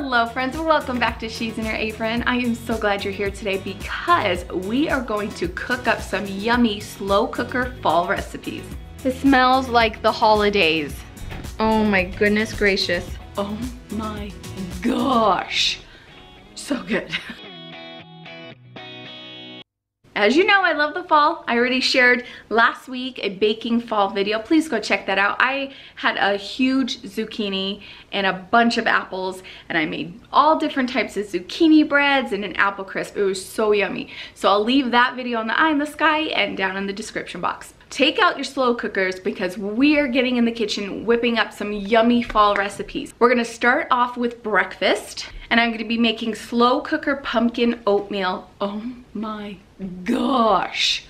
Hello friends, welcome back to She's in Her Apron. I am so glad you're here today because we are going to cook up some yummy slow cooker fall recipes. It smells like the holidays. Oh my goodness gracious. Oh my gosh. So good. As you know, I love the fall. I already shared last week a baking fall video. Please go check that out. I had a huge zucchini and a bunch of apples, and I made all different types of zucchini breads and an apple crisp. It was so yummy. So I'll leave that video in the eye in the sky and down in the description box. Take out your slow cookers because we are getting in the kitchen whipping up some yummy fall recipes. We're gonna start off with breakfast, and I'm gonna be making slow cooker pumpkin oatmeal. Oh my gosh,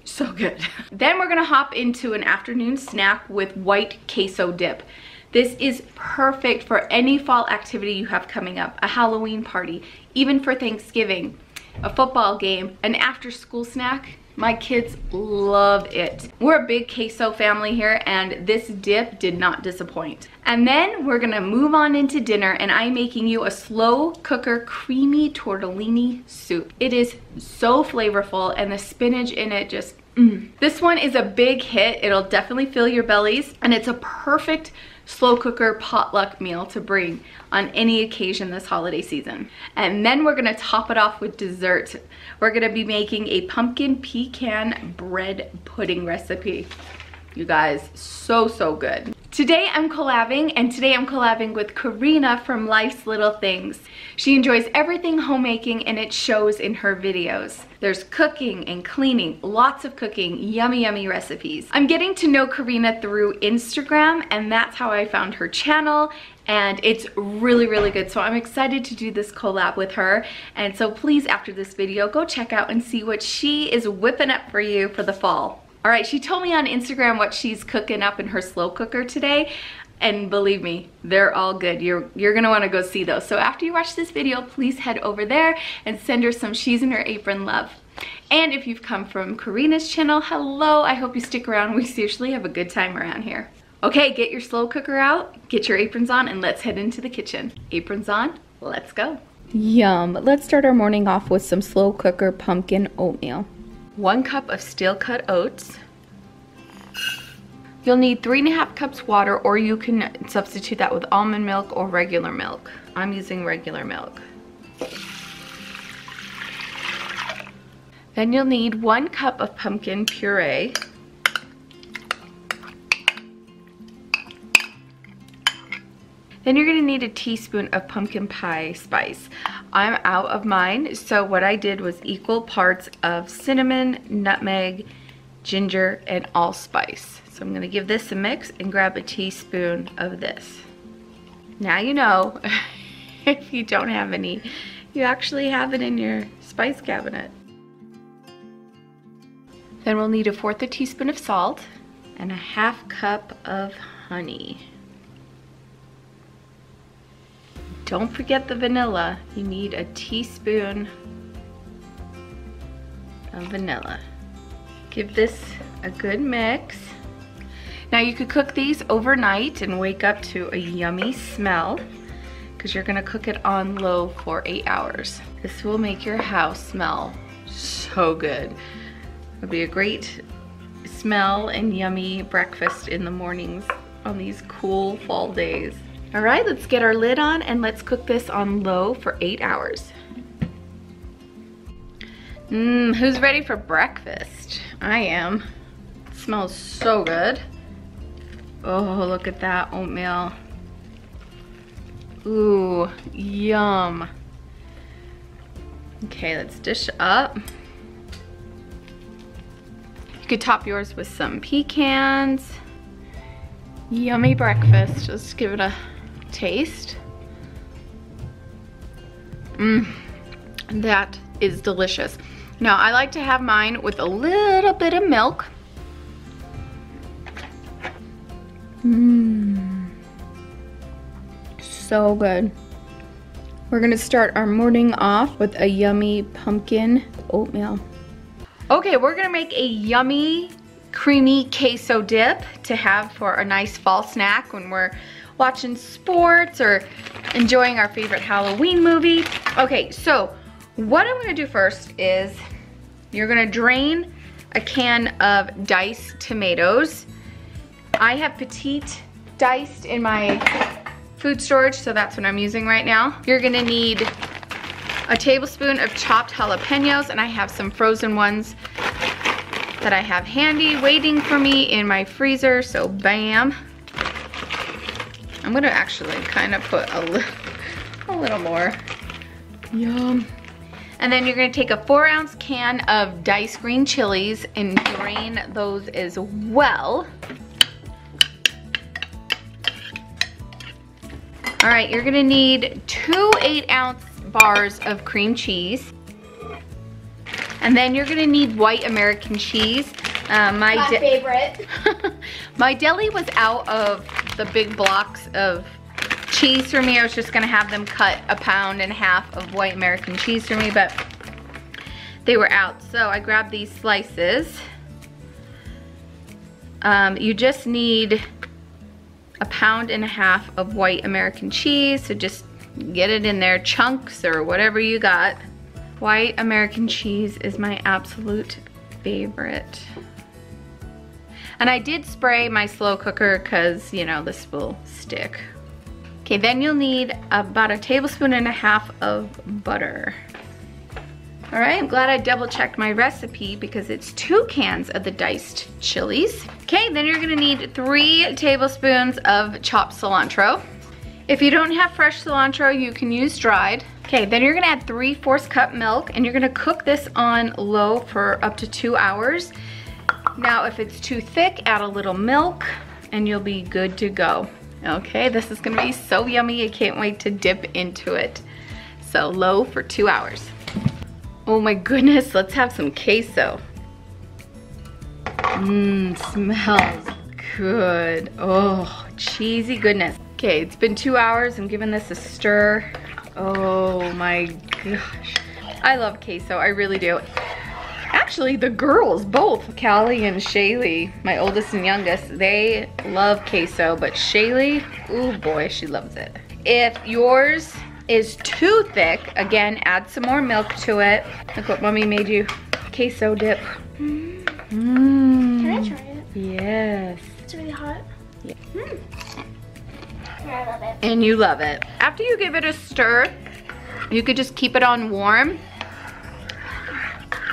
so good. Then we're gonna hop into an afternoon snack with white queso dip. This is perfect for any fall activity you have coming up, a Halloween party, even for Thanksgiving, a football game, an after school snack. My kids love it. We're a big queso family here, and this dip did not disappoint. And then we're gonna move on into dinner, and I'm making you a slow cooker creamy tortellini soup. It is so flavorful, and the spinach in it just This one is a big hit. It'll definitely fill your bellies, and it's a perfect slow cooker potluck meal to bring on any occasion this holiday season. And then we're gonna top it off with dessert. We're gonna be making a pumpkin pecan bread pudding recipe. You guys, so good. Today I'm collabing with Karina from Life's Little Things. She enjoys everything homemaking, and it shows in her videos. There's cooking and cleaning, lots of cooking, yummy recipes. I'm getting to know Karina through Instagram, and that's how I found her channel, and it's really good. So I'm excited to do this collab with her. And so please, after this video, go check out and see what she is whipping up for you for the fall. All right, she told me on Instagram what she's cooking up in her slow cooker today, and believe me, they're all good. You're gonna wanna go see those. So after you watch this video, please head over there and send her some She's in Her Apron love. And if you've come from Karina's channel, hello, I hope you stick around. We seriously have a good time around here. Okay, get your slow cooker out, get your aprons on, and let's head into the kitchen. Aprons on, let's go. Yum, let's start our morning off with some slow cooker pumpkin oatmeal. 1 cup of steel cut oats. You'll need 3½ cups water, or you can substitute that with almond milk or regular milk. I'm using regular milk. Then you'll need 1 cup of pumpkin puree. Then you're gonna need a teaspoon of pumpkin pie spice. I'm out of mine, so what I did was equal parts of cinnamon, nutmeg, ginger, and allspice. So I'm gonna give this a mix and grab a teaspoon of this. Now you know, if you don't have any, you actually have it in your spice cabinet. Then we'll need 1/4 teaspoon of salt and 1/2 cup of honey. Don't forget the vanilla. You need a teaspoon of vanilla. Give this a good mix. Now you could cook these overnight and wake up to a yummy smell, because you're gonna cook it on low for 8 hours. This will make your house smell so good. It'll be a great smell and yummy breakfast in the mornings on these cool fall days. All right, let's get our lid on and let's cook this on low for 8 hours. Who's ready for breakfast? I am. It smells so good. Oh, look at that oatmeal. Ooh, yum. Okay, let's dish up. You could top yours with some pecans. Yummy breakfast. Just give it a taste. That is delicious. Now I like to have mine with a little bit of milk. So good. We're gonna start our morning off with a yummy pumpkin oatmeal. Okay, we're gonna make a yummy creamy queso dip to have for a nice fall snack when we're watching sports or enjoying our favorite Halloween movie. Okay, so what I'm gonna do first is you're gonna drain a can of diced tomatoes. I have Petite diced in my food storage, so that's what I'm using right now. You're gonna need a tablespoon of chopped jalapenos, and I have some frozen ones that I have handy waiting for me in my freezer, so bam. I'm gonna actually kind of put a little more. Yum. And then you're gonna take a 4-ounce can of diced green chilies and drain those as well. All right, you're gonna need 2 8-ounce bars of cream cheese. And then you're gonna need white American cheese. My favorite. My deli was out of the big blocks of cheese for me. I was just gonna have them cut 1.5 pounds of white American cheese for me, but they were out. So I grabbed these slices. You just need 1.5 pounds of white American cheese, so just get it in there, chunks or whatever you got. White American cheese is my absolute favorite. And I did spray my slow cooker because, you know, this will stick. Okay, then you'll need about 1.5 tablespoons of butter. All right, I'm glad I double checked my recipe because it's 2 cans of the diced chilies. Okay, then you're gonna need 3 tablespoons of chopped cilantro. If you don't have fresh cilantro, you can use dried. Okay, then you're gonna add 3/4 cup milk, and you're gonna cook this on low for up to 2 hours. Now, if it's too thick, add a little milk, and you'll be good to go. Okay, this is gonna be so yummy. I can't wait to dip into it. So low for 2 hours. Oh my goodness, let's have some queso. Smells good. Oh, cheesy goodness. Okay, it's been 2 hours. I'm giving this a stir. Oh my gosh. I love queso, I really do. Actually, the girls, both Callie and Shaylee, my oldest and youngest, they love queso, but Shaylee, oh boy, she loves it. If yours is too thick, again, add some more milk to it. Look what mommy made you, queso dip. Can I try it? Yes. It's really hot. Yeah. I love it. And you love it. After you give it a stir, you could just keep it on warm,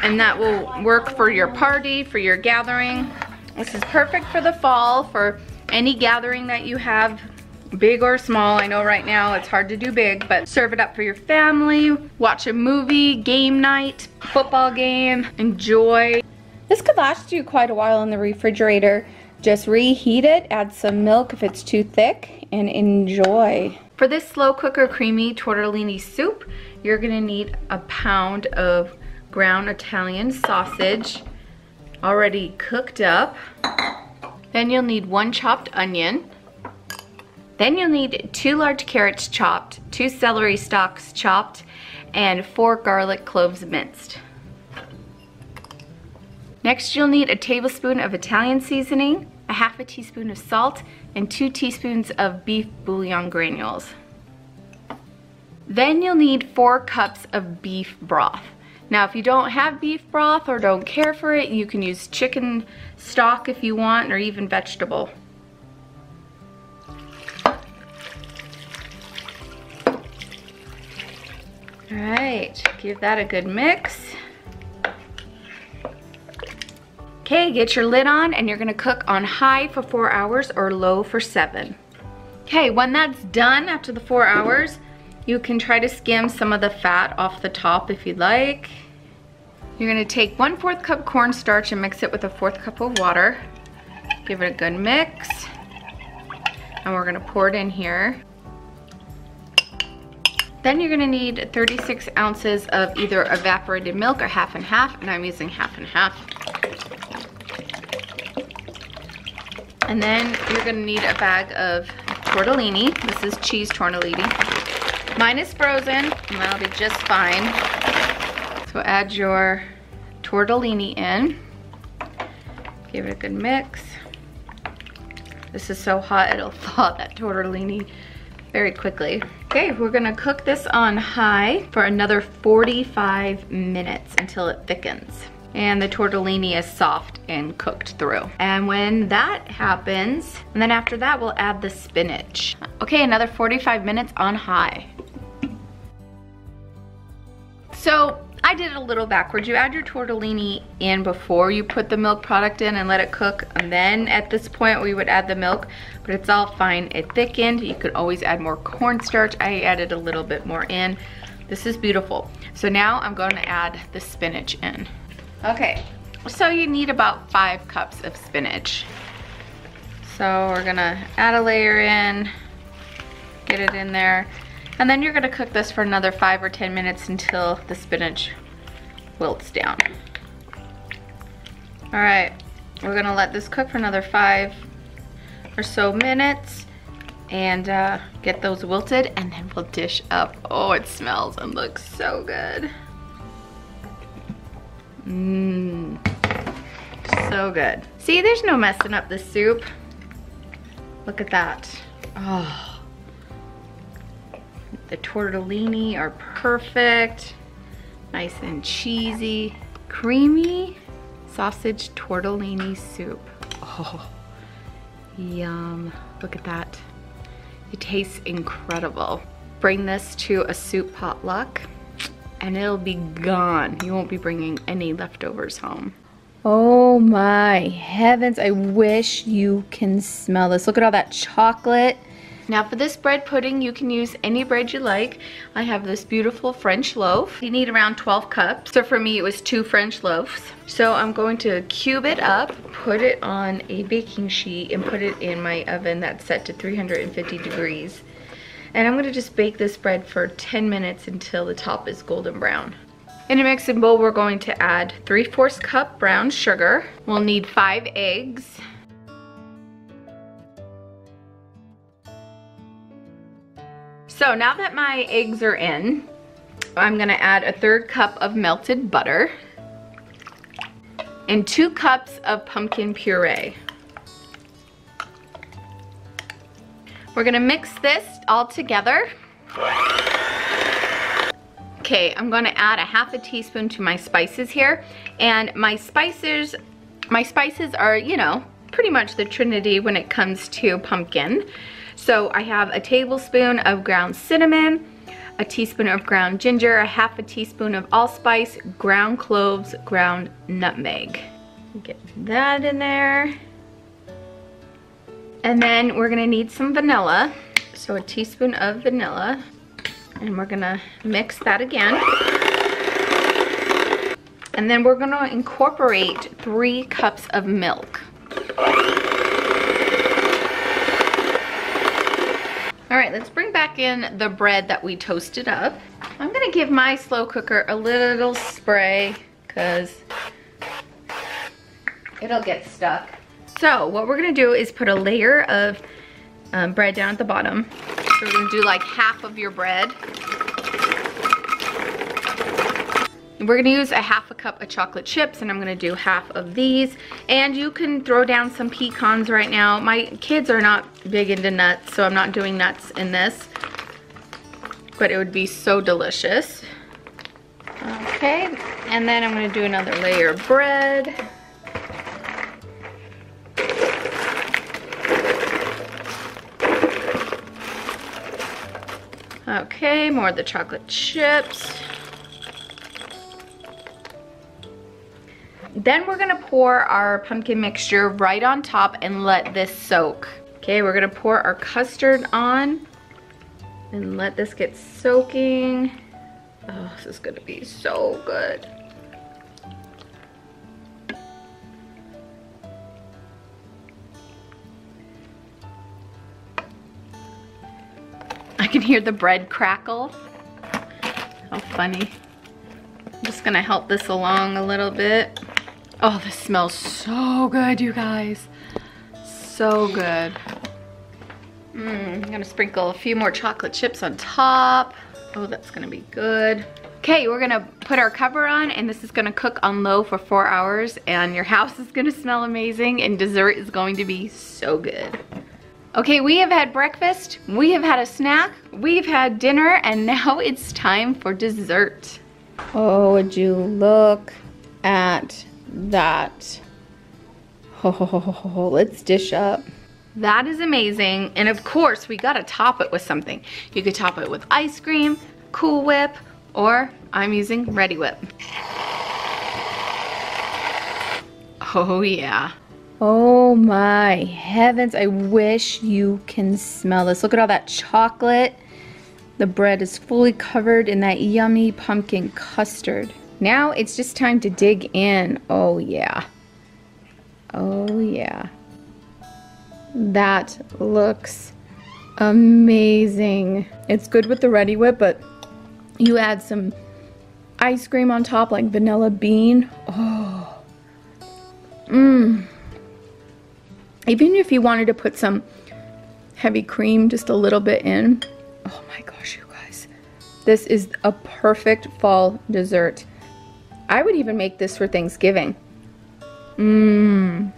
and that will work for your party, for your gathering. This is perfect for the fall, for any gathering that you have, big or small. I know right now it's hard to do big, but serve it up for your family, watch a movie, game night, football game, enjoy. This could last you quite a while in the refrigerator. Just reheat it, add some milk if it's too thick, and enjoy. For this slow cooker creamy tortellini soup, you're gonna need 1 pound of ground Italian sausage, already cooked up. Then you'll need 1 chopped onion. Then you'll need 2 large carrots chopped, 2 celery stalks chopped, and 4 garlic cloves minced. Next, you'll need 1 tablespoon of Italian seasoning, 1/2 teaspoon of salt, and 2 teaspoons of beef bouillon granules. Then you'll need 4 cups of beef broth. Now, if you don't have beef broth or don't care for it, you can use chicken stock if you want, or even vegetable. All right, give that a good mix. Okay, get your lid on, and you're gonna cook on high for 4 hours or low for 7. Okay, when that's done after the 4 hours, you can try to skim some of the fat off the top if you'd like. You're gonna take 1/4 cup cornstarch and mix it with 1/4 cup of water. Give it a good mix. And we're gonna pour it in here. Then you're gonna need 36 ounces of either evaporated milk or half and half, and I'm using half and half. And then you're gonna need a bag of tortellini. This is cheese tortellini. Mine is frozen, and that'll be just fine. So add your tortellini in. Give it a good mix. This is so hot, it'll thaw that tortellini very quickly. Okay, we're gonna cook this on high for another 45 minutes until it thickens and the tortellini is soft and cooked through. And when that happens, and then after that, we'll add the spinach. Okay, another 45 minutes on high. So I did it a little backwards. You add your tortellini in before you put the milk product in and let it cook. And then at this point, we would add the milk, but it's all fine. It thickened. You could always add more cornstarch. I added a little bit more in. This is beautiful. So now I'm going to add the spinach in. Okay, so you need about 5 cups of spinach. So we're gonna add a layer in, get it in there, and then you're gonna cook this for another 5 or 10 minutes until the spinach wilts down. All right, we're gonna let this cook for another 5 or so minutes and get those wilted, and then we'll dish up. Oh, it smells and looks so good. Mmm, so good. See, there's no messing up the soup. Look at that. Oh, the tortellini are perfect. Nice and cheesy. Creamy sausage tortellini soup. Oh, yum. Look at that. It tastes incredible. Bring this to a soup potluck and it'll be gone. You won't be bringing any leftovers home. Oh my heavens, I wish you can smell this. Look at all that chocolate. Now for this bread pudding, you can use any bread you like. I have this beautiful French loaf. You need around 12 cups. So for me, it was 2 French loaves. So I'm going to cube it up, put it on a baking sheet, and put it in my oven that's set to 350 degrees. And I'm gonna just bake this bread for 10 minutes until the top is golden brown. In a mixing bowl, we're going to add 3/4 cup brown sugar. We'll need 5 eggs. So now that my eggs are in, I'm gonna add 1/3 cup of melted butter and 2 cups of pumpkin puree. We're gonna mix this all together. Okay, I'm gonna add 1/2 teaspoon to my spices here. And my spices are, you know, pretty much the trinity when it comes to pumpkin. So I have a tablespoon of ground cinnamon, a teaspoon of ground ginger, 1/2 teaspoon of allspice, ground cloves, ground nutmeg. Get that in there. And then we're gonna need some vanilla. So a teaspoon of vanilla. And we're gonna mix that again. And then we're gonna incorporate 3 cups of milk. All right, let's bring back in the bread that we toasted up. I'm gonna give my slow cooker a little spray because it'll get stuck. So what we're gonna do is put a layer of bread down at the bottom. So we're gonna do like half of your bread. And we're gonna use 1/2 cup of chocolate chips, and I'm gonna do half of these. And you can throw down some pecans right now. My kids are not big into nuts, so I'm not doing nuts in this. But it would be so delicious. Okay, and then I'm gonna do another layer of bread. Okay, more of the chocolate chips. Then we're gonna pour our pumpkin mixture right on top and let this soak. Okay, we're gonna pour our custard on and let this get soaking. Oh, this is gonna be so good. I can hear the bread crackle. How funny. I'm just gonna help this along a little bit. Oh, this smells so good, you guys. So good. I'm gonna sprinkle a few more chocolate chips on top. Oh, that's gonna be good. Okay, we're gonna put our cover on, and this is gonna cook on low for 4 hours, and your house is gonna smell amazing, and dessert is going to be so good. Okay, we have had breakfast, we have had a snack, we've had dinner, and now it's time for dessert. Oh, would you look at that? Oh, let's dish up. That is amazing. And of course, we gotta top it with something. You could top it with ice cream, Cool Whip, or I'm using Ready Whip. Oh yeah. Oh my heavens, I wish you can smell this. Look at all that chocolate. The bread is fully covered in that yummy pumpkin custard. Now it's just time to dig in. Oh yeah. Oh yeah. That looks amazing. It's good with the Ready Whip, but you add some ice cream on top like vanilla bean. Oh. Mmm. Even if you wanted to put some heavy cream just a little bit in. Oh my gosh, you guys. This is a perfect fall dessert. I would even make this for Thanksgiving. Mmm.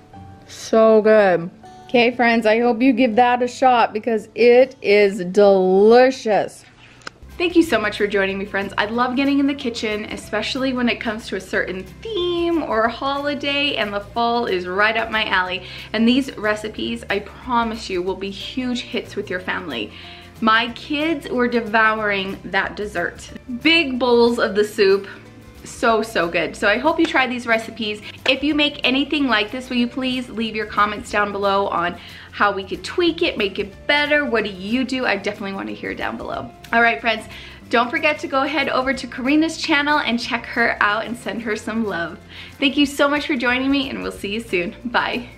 So good. Okay, friends, I hope you give that a shot because it is delicious. Thank you so much for joining me, friends. I love getting in the kitchen, especially when it comes to a certain theme or holiday, and the fall is right up my alley. And these recipes, I promise you, will be huge hits with your family. My kids were devouring that dessert. Big bowls of the soup. So good. So I hope you try these recipes. If you make anything like this, will you please leave your comments down below on how we could tweak it, make it better. What do you do? I definitely want to hear down below. All right, friends, don't forget to go ahead over to Karina's channel and check her out and send her some love. Thank you so much for joining me, and we'll see you soon. Bye.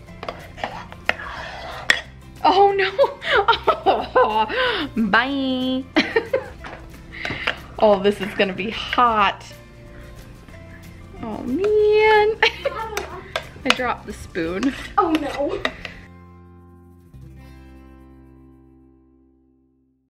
Oh no. Oh, bye. Oh, this is gonna be hot. Oh man. I dropped the spoon. Oh no.